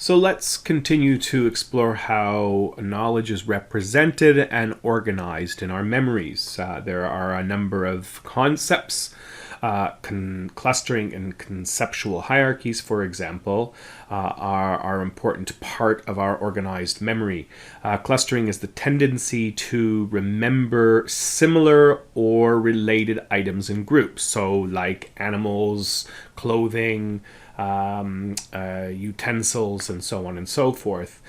So let's continue to explore how knowledge is represented and organized in our memories. There are a number of concepts, clustering and conceptual hierarchies, for example, are an important part of our organized memory. Clustering is the tendency to remember similar or related items in groups, so like animals, clothing, utensils, and so on and so forth.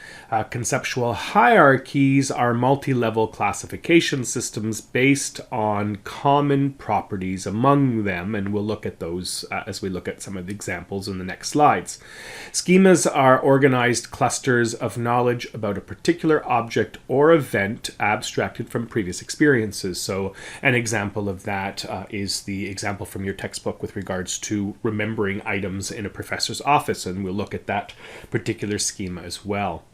Conceptual hierarchies are multi-level classification systems based on common properties among them, and we'll look at those as we look at some of the examples in the next slides. Schemas are organized clusters of knowledge about a particular object or event abstracted from previous experiences. So an example of that is the example from your textbook with regards to remembering items in a professor's office, and we'll look at that particular schema as well.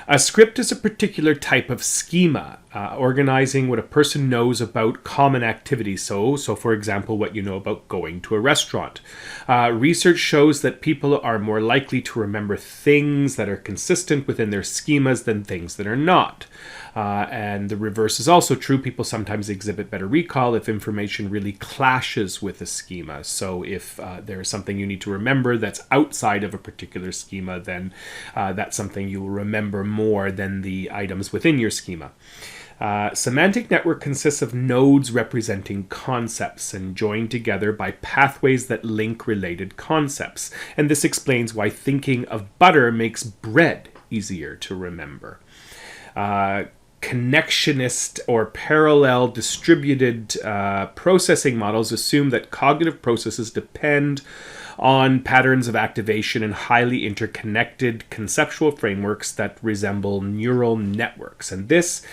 A script is a particular type of schema, organizing what a person knows about common activities. So for example, what you know about going to a restaurant. Research shows that people are more likely to remember things that are consistent within their schemas than things that are not. And the reverse is also true. People sometimes exhibit better recall if information really clashes with a schema. So if there is something you need to remember that's outside of a particular schema, then that's something you will remember more than the items within your schema. Semantic network consists of nodes representing concepts and joined together by pathways that link related concepts. And this explains why thinking of butter makes bread easier to remember. Connectionist or parallel distributed processing models assume that cognitive processes depend on patterns of activation and highly interconnected conceptual frameworks that resemble neural networks. And this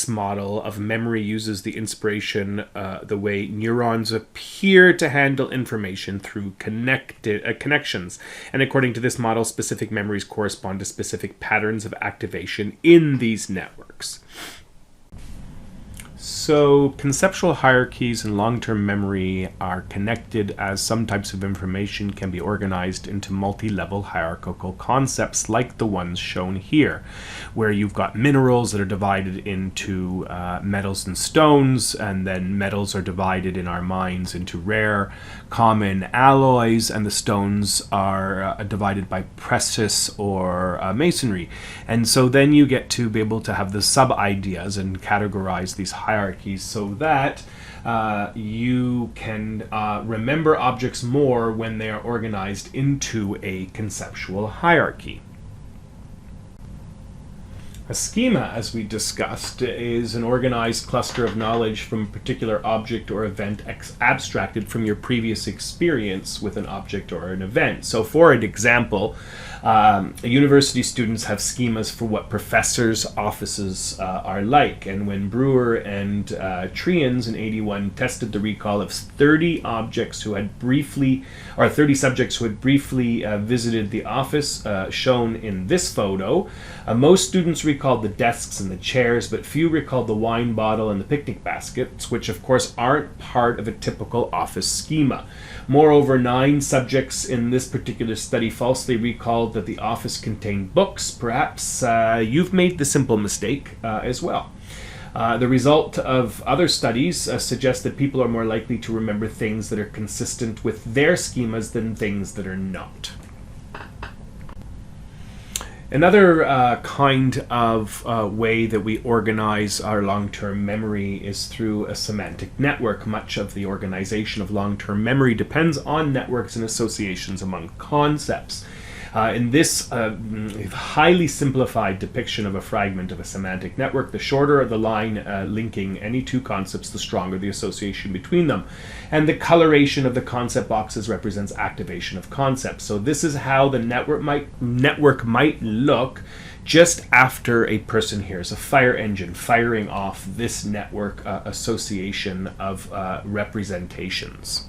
model of memory uses the inspiration, the way neurons appear to handle information through connections. And according to this model, specific memories correspond to specific patterns of activation in these networks. So conceptual hierarchies in long-term memory are connected as some types of information can be organized into multi-level hierarchical concepts like the ones shown here, where you've got minerals that are divided into metals and stones, and then metals are divided in our minds into rare, common alloys, and the stones are divided by precious or masonry. And so then you get to be able to have the sub-ideas and categorize these hierarchies so that you can remember objects more when they are organized into a conceptual hierarchy. A schema, as we discussed, is an organized cluster of knowledge from a particular object or event abstracted from your previous experience with an object or an event. So for an example, university students have schemas for what professors' offices are like. And when Brewer and Trians in '81 tested the recall of 30 subjects who had briefly visited the office shown in this photo, most students recalled the desks and the chairs, but few recalled the wine bottle and the picnic baskets, which of course aren't part of a typical office schema. Moreover, 9 subjects in this particular study falsely recalled that the office contained books. Perhaps you've made the simple mistake as well. The result of other studies suggests that people are more likely to remember things that are consistent with their schemas than things that are not. Another kind of way that we organize our long-term memory is through a semantic network. Much of the organization of long-term memory depends on networks and associations among concepts. In this highly simplified depiction of a fragment of a semantic network, the shorter the line linking any two concepts, the stronger the association between them. And the coloration of the concept boxes represents activation of concepts. So this is how the network might look just after a person hears a fire engine firing off this network association of representations.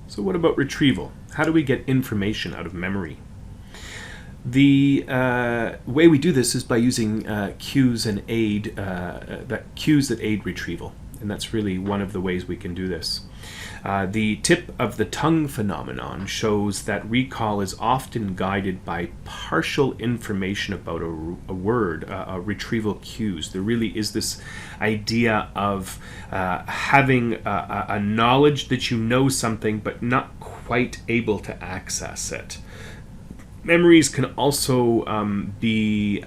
So what about retrieval? How do we get information out of memory? The way we do this is by using cues that aid retrieval, and that's really one of the ways we can do this. The tip of the tongue phenomenon shows that recall is often guided by partial information about a word, retrieval cues. There really is this idea of having a knowledge that you know something but not quite able to access it. Memories can also be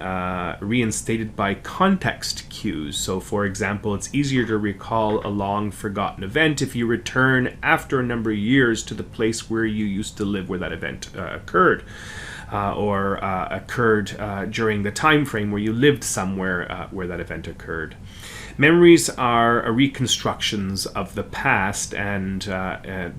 reinstated by context cues. So, for example, it's easier to recall a long forgotten event if you return after a number of years to the place where you used to live where that event occurred. Or occurred during the time frame where you lived somewhere where that event occurred. Memories are reconstructions of the past, and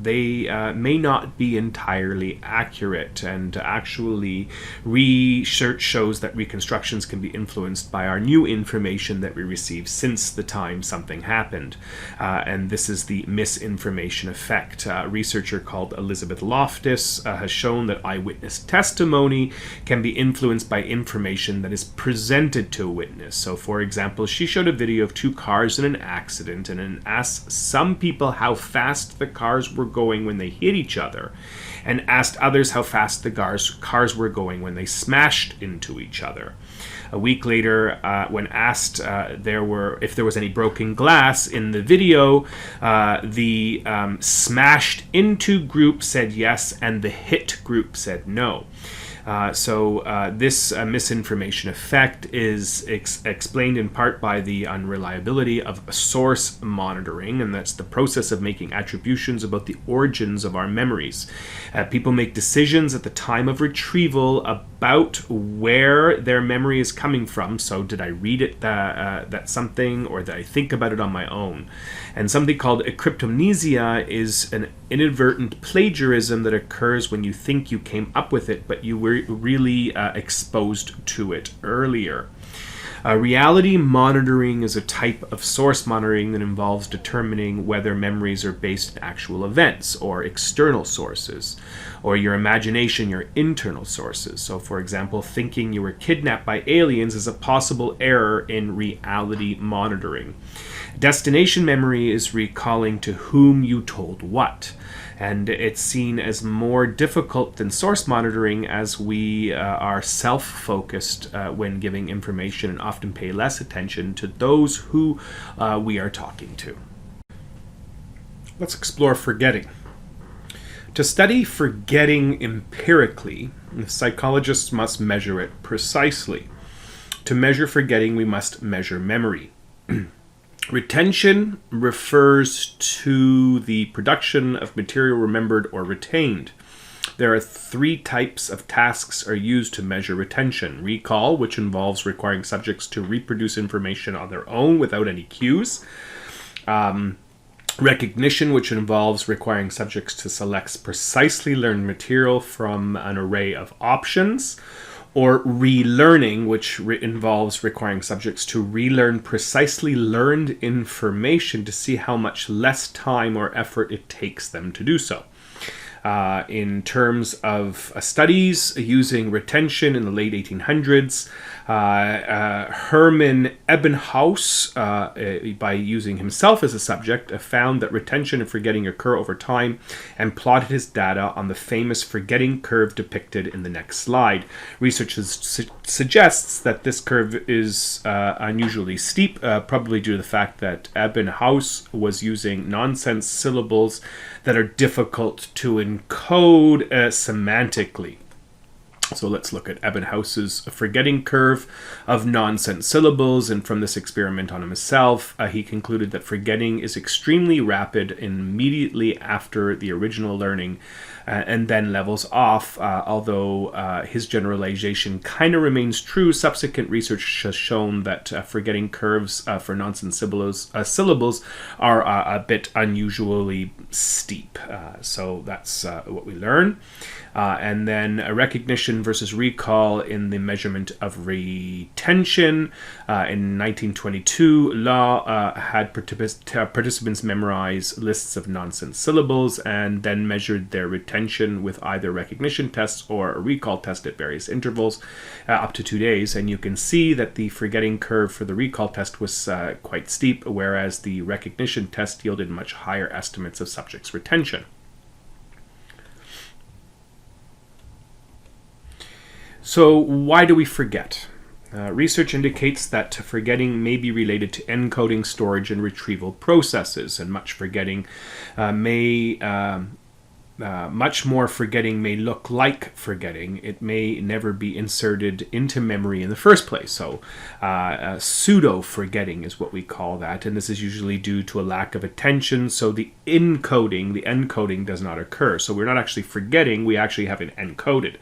they may not be entirely accurate. And actually, research shows that reconstructions can be influenced by our new information that we receive since the time something happened. And this is the misinformation effect. A researcher called Elizabeth Loftus has shown that eyewitness testimony can be influenced by information that is presented to a witness. So, for example, she showed a video of two cars in an accident and asked some people how fast the cars were going when they hit each other, and asked others how fast the cars were going when they smashed into each other. A week later, when asked if there was any broken glass in the video, the smashed into group said yes, and the hit group said no. This misinformation effect is explained in part by the unreliability of source monitoring, and that's the process of making attributions about the origins of our memories. People make decisions at the time of retrieval about where their memory is coming from. So did I read it that something, or did I think about it on my own? And something called cryptomnesia is an inadvertent plagiarism that occurs when you think you came up with it, but you were really exposed to it earlier. Reality monitoring is a type of source monitoring that involves determining whether memories are based on actual events or external sources, or your imagination, your internal sources. So, for example, thinking you were kidnapped by aliens is a possible error in reality monitoring. Destination memory is recalling to whom you told what, and it's seen as more difficult than source monitoring, as we are self-focused when giving information and often pay less attention to those who we are talking to. Let's explore forgetting. To study forgetting empirically, psychologists must measure it precisely. To measure forgetting, we must measure memory. Retention refers to the production of material remembered or retained. There are three types of tasks are used to measure retention. Recall, which involves requiring subjects to reproduce information on their own without any cues. Recognition, which involves requiring subjects to select precisely learned material from an array of options. Or relearning, which involves requiring subjects to relearn precisely learned information to see how much less time or effort it takes them to do so. In terms of studies using retention in the late 1800s, Hermann Ebbinghaus, by using himself as a subject, found that retention and forgetting occur over time, and plotted his data on the famous forgetting curve depicted in the next slide. Research suggests that this curve is unusually steep, probably due to the fact that Ebbinghaus was using nonsense syllables that are difficult to encode semantically. So let's look at Ebbinghaus's forgetting curve of nonsense syllables, and from this experiment on himself, he concluded that forgetting is extremely rapid immediately after the original learning, and then levels off. Although his generalization kind of remains true, subsequent research has shown that forgetting curves for nonsense syllables are a bit unusually steep. So that's what we learn. And then recognition versus recall in the measurement of retention. In 1922, Law had participants memorize lists of nonsense syllables and then measured their retention with either recognition tests or a recall test at various intervals up to 2 days. And you can see that the forgetting curve for the recall test was quite steep, whereas the recognition test yielded much higher estimates of subjects' retention. So why do we forget? Research indicates that forgetting may be related to encoding, storage, and retrieval processes, and much more forgetting may look like forgetting. It may never be inserted into memory in the first place. So pseudo-forgetting is what we call that, and this is usually due to a lack of attention. So the encoding does not occur. So we're not actually forgetting, we actually have it encoded.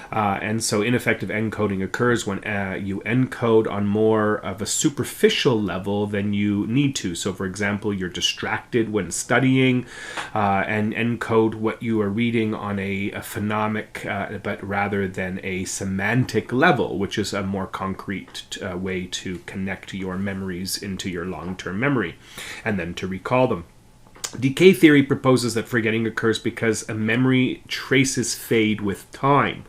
And so ineffective encoding occurs when you encode on more of a superficial level than you need to. So, for example, you're distracted when studying and encode what you are reading on a phonemic, but rather than a semantic level, which is a more concrete way to connect your memories into your long-term memory and then to recall them. Decay theory proposes that forgetting occurs because a memory traces fade with time.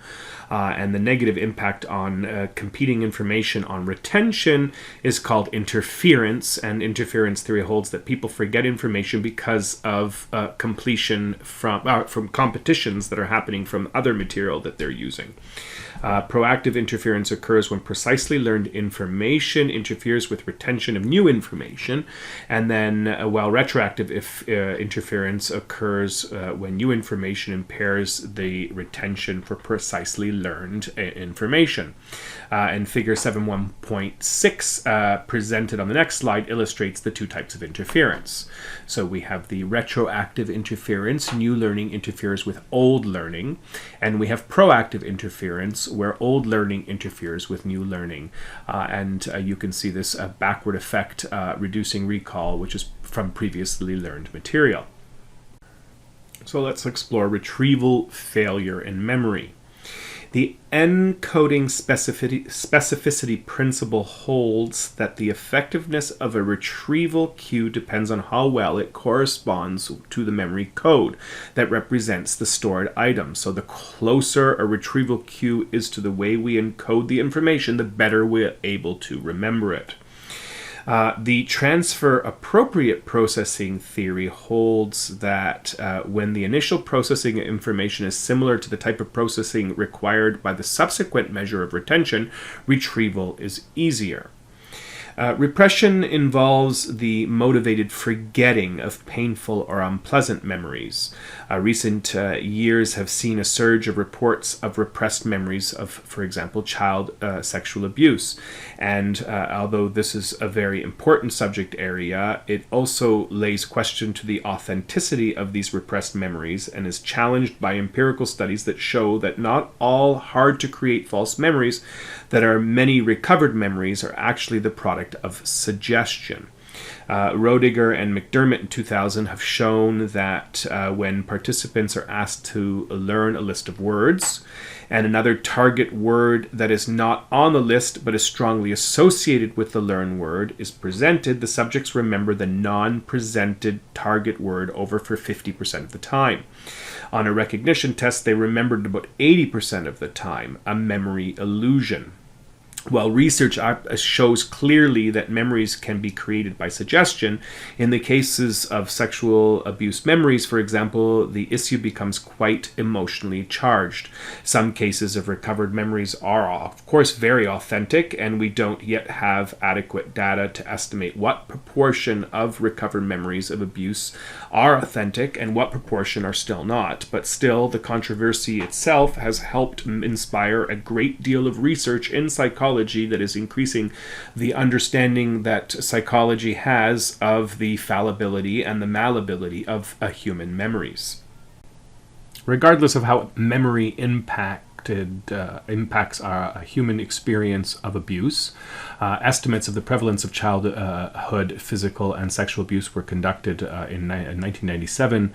And the negative impact on competing information on retention is called interference. And interference theory holds that people forget information because of completion from competitions that are happening from other material that they're using. Proactive interference occurs when precisely learned information interferes with retention of new information, and then while retroactive interference occurs when new information impairs the retention for precisely learned information. And figure 7.1.6 presented on the next slide illustrates the two types of interference. So we have the retroactive interference, new learning interferes with old learning, and we have proactive interference where old learning interferes with new learning. And you can see this backward effect reducing recall, which is from previously learned material. So let's explore retrieval failure in memory. The encoding specificity principle holds that the effectiveness of a retrieval cue depends on how well it corresponds to the memory code that represents the stored item. So the closer a retrieval cue is to the way we encode the information, the better we're able to remember it. The transfer appropriate processing theory holds that when the initial processing information is similar to the type of processing required by the subsequent measure of retention, retrieval is easier. Repression involves the motivated forgetting of painful or unpleasant memories. Recent years have seen a surge of reports of repressed memories of, for example, child sexual abuse. And although this is a very important subject area, it also lays question to the authenticity of these repressed memories and is challenged by empirical studies that show that not all hard-to-create false memories that are many recovered memories are actually the product of suggestion. Roediger and McDermott in 2000 have shown that when participants are asked to learn a list of words and another target word that is not on the list but is strongly associated with the learned word is presented, the subjects remember the non-presented target word over for 50% of the time. On a recognition test, they remembered about 80% of the time, a memory illusion. While research shows clearly that memories can be created by suggestion, in the cases of sexual abuse memories, for example, the issue becomes quite emotionally charged. Some cases of recovered memories are, of course, very authentic, and we don't yet have adequate data to estimate what proportion of recovered memories of abuse are authentic and what proportion are still not. But still, the controversy itself has helped inspire a great deal of research in psychology that is increasing the understanding that psychology has of the fallibility and the malleability of human memories. Regardless of how memory impact impacts our human experience of abuse. Estimates of the prevalence of childhood physical and sexual abuse were conducted in 1997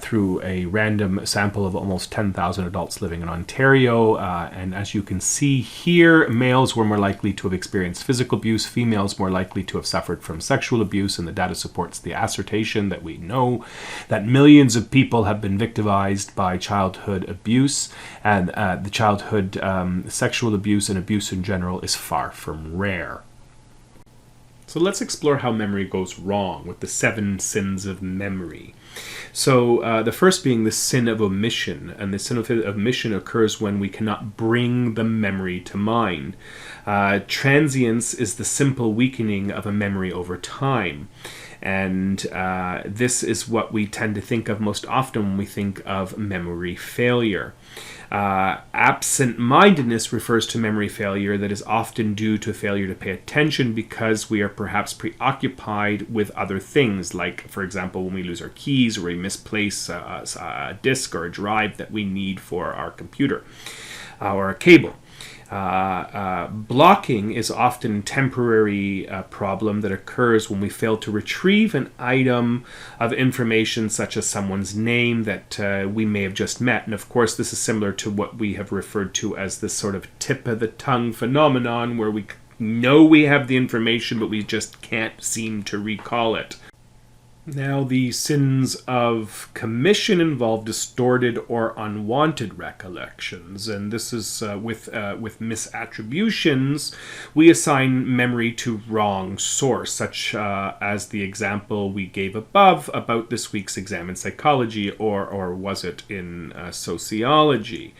through a random sample of almost 10,000 adults living in Ontario. And as you can see here, males were more likely to have experienced physical abuse, females more likely to have suffered from sexual abuse, and the data supports the assertion that we know that millions of people have been victimized by childhood abuse, and the childhood sexual abuse and abuse in general is far from rare. So let's explore how memory goes wrong with the 7 sins of memory. So the first being the sin of omission, and the sin of omission occurs when we cannot bring the memory to mind. Transience is the simple weakening of a memory over time. And this is what we tend to think of most often when we think of memory failure. Absent-mindedness refers to memory failure that is often due to failure to pay attention because we are perhaps preoccupied with other things, like, for example, when we lose our keys or we misplace a disk or a drive that we need for our computer or a cable. Blocking is often a temporary problem that occurs when we fail to retrieve an item of information such as someone's name that we may have just met. And of course, this is similar to what we have referred to as this sort of tip of the tongue phenomenon where we know we have the information, but we just can't seem to recall it. Now, the sins of commission involve distorted or unwanted recollections, and this is with misattributions, we assign memory to wrong source, such as the example we gave above about this week's exam in psychology, or was it in sociology.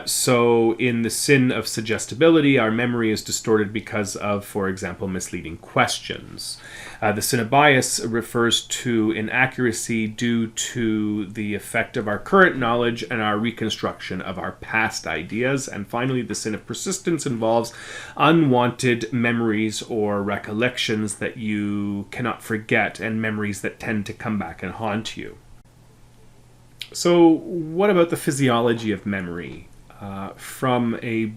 So in the sin of suggestibility, our memory is distorted because of, for example, misleading questions. The sin of bias refers to inaccuracy due to the effect of our current knowledge and our reconstruction of our past ideas. And finally, the sin of persistence involves unwanted memories or recollections that you cannot forget and memories that tend to come back and haunt you. So what about the physiology of memory? From a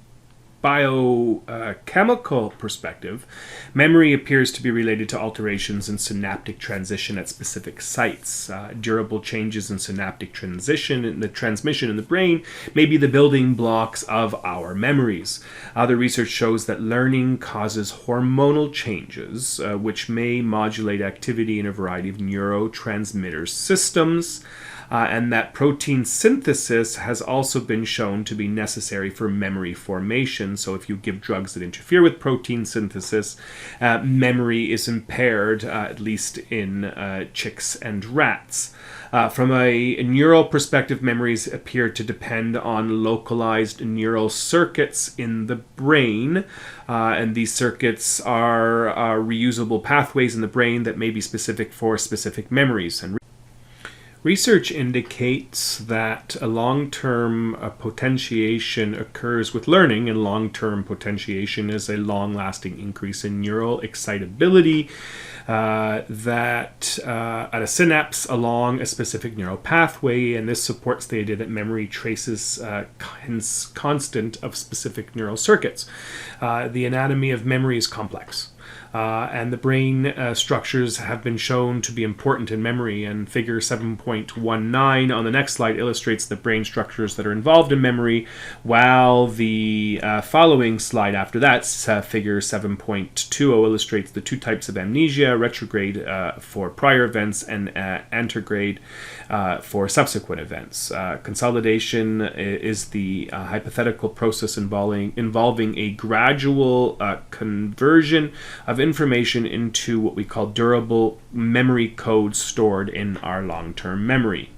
biochemical perspective, memory appears to be related to alterations in synaptic transition at specific sites. Durable changes in synaptic transition and the transmission in the brain may be the building blocks of our memories. Other research shows that learning causes hormonal changes, which may modulate activity in a variety of neurotransmitter systems. And that protein synthesis has also been shown to be necessary for memory formation. So if you give drugs that interfere with protein synthesis, memory is impaired, at least in chicks and rats. From a neural perspective, memories appear to depend on localized neural circuits in the brain. And these circuits are reusable pathways in the brain that may be specific for specific memories. And research indicates that a long-term potentiation occurs with learning, and long-term potentiation is a long-lasting increase in neural excitability that at a synapse along a specific neural pathway, and this supports the idea that memory traces constant of specific neural circuits. The anatomy of memory is complex. And the brain structures have been shown to be important in memory, and figure 7.19 on the next slide illustrates the brain structures that are involved in memory, while the following slide after that, figure 7.20, illustrates the 2 types of amnesia, retrograde for prior events and anterograde for subsequent events. Consolidation is the hypothetical process involving a gradual conversion of information into what we call durable memory codes stored in our long-term memory.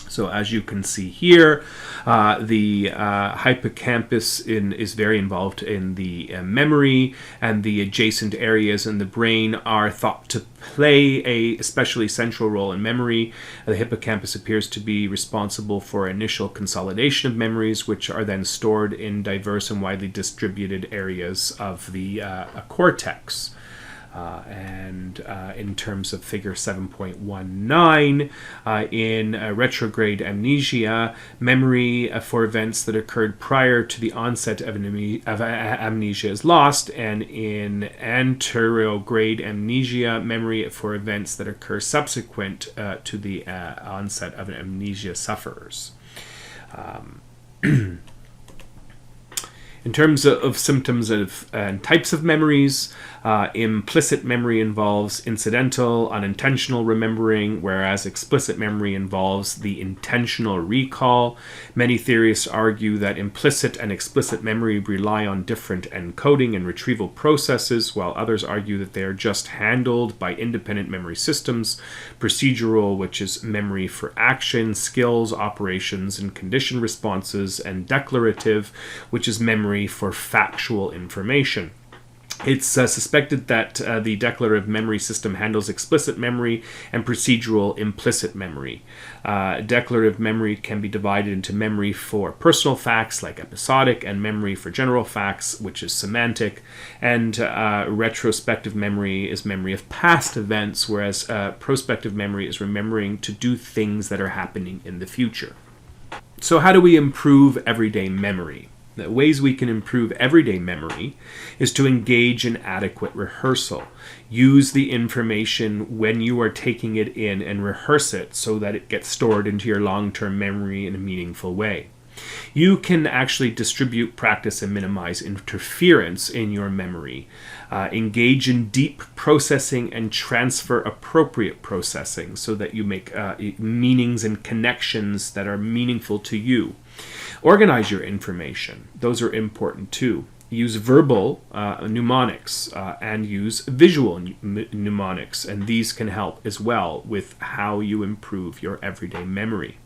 So as you can see here, the hippocampus is very involved in the memory, and the adjacent areas in the brain are thought to play a especially central role in memory. The hippocampus appears to be responsible for initial consolidation of memories, which are then stored in diverse and widely distributed areas of the cortex. And in terms of figure 7.19, in retrograde amnesia, memory for events that occurred prior to the onset of amnesia is lost, and in anterograde amnesia, memory for events that occur subsequent to the onset of amnesia suffers. In terms of symptoms and types of memories, implicit memory involves incidental, unintentional remembering, whereas explicit memory involves the intentional recall. Many theorists argue that implicit and explicit memory rely on different encoding and retrieval processes, while others argue that they are just handled by independent memory systems. Procedural, which is memory for action, skills, operations, and condition responses, and declarative, which is memory for factual information. It's suspected that the declarative memory system handles explicit memory and procedural implicit memory. Declarative memory can be divided into memory for personal facts, like episodic, and memory for general facts, which is semantic. And retrospective memory is memory of past events, whereas prospective memory is remembering to do things that are happening in the future. So how do we improve everyday memory? The ways we can improve everyday memory is to engage in adequate rehearsal. Use the information when you are taking it in and rehearse it so that it gets stored into your long-term memory in a meaningful way. You can actually distribute, practice, and minimize interference in your memory. Engage in deep processing and transfer appropriate processing so that you make meanings and connections that are meaningful to you. Organize your information. Those are important too. Use verbal mnemonics and use visual mnemonics, and these can help as well with how you improve your everyday memory.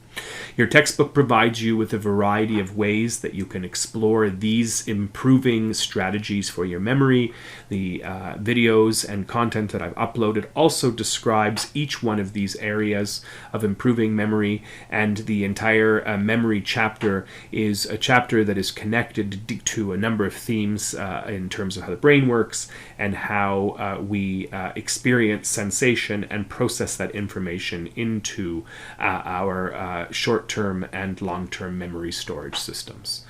Your textbook provides you with a variety of ways that you can explore these improving strategies for your memory. The videos and content that I've uploaded also describes each one of these areas of improving memory, and the entire memory chapter is a chapter that is connected to a number of themes in terms of how the brain works and how we experience sensation and process that information into our short-term and long-term memory storage systems.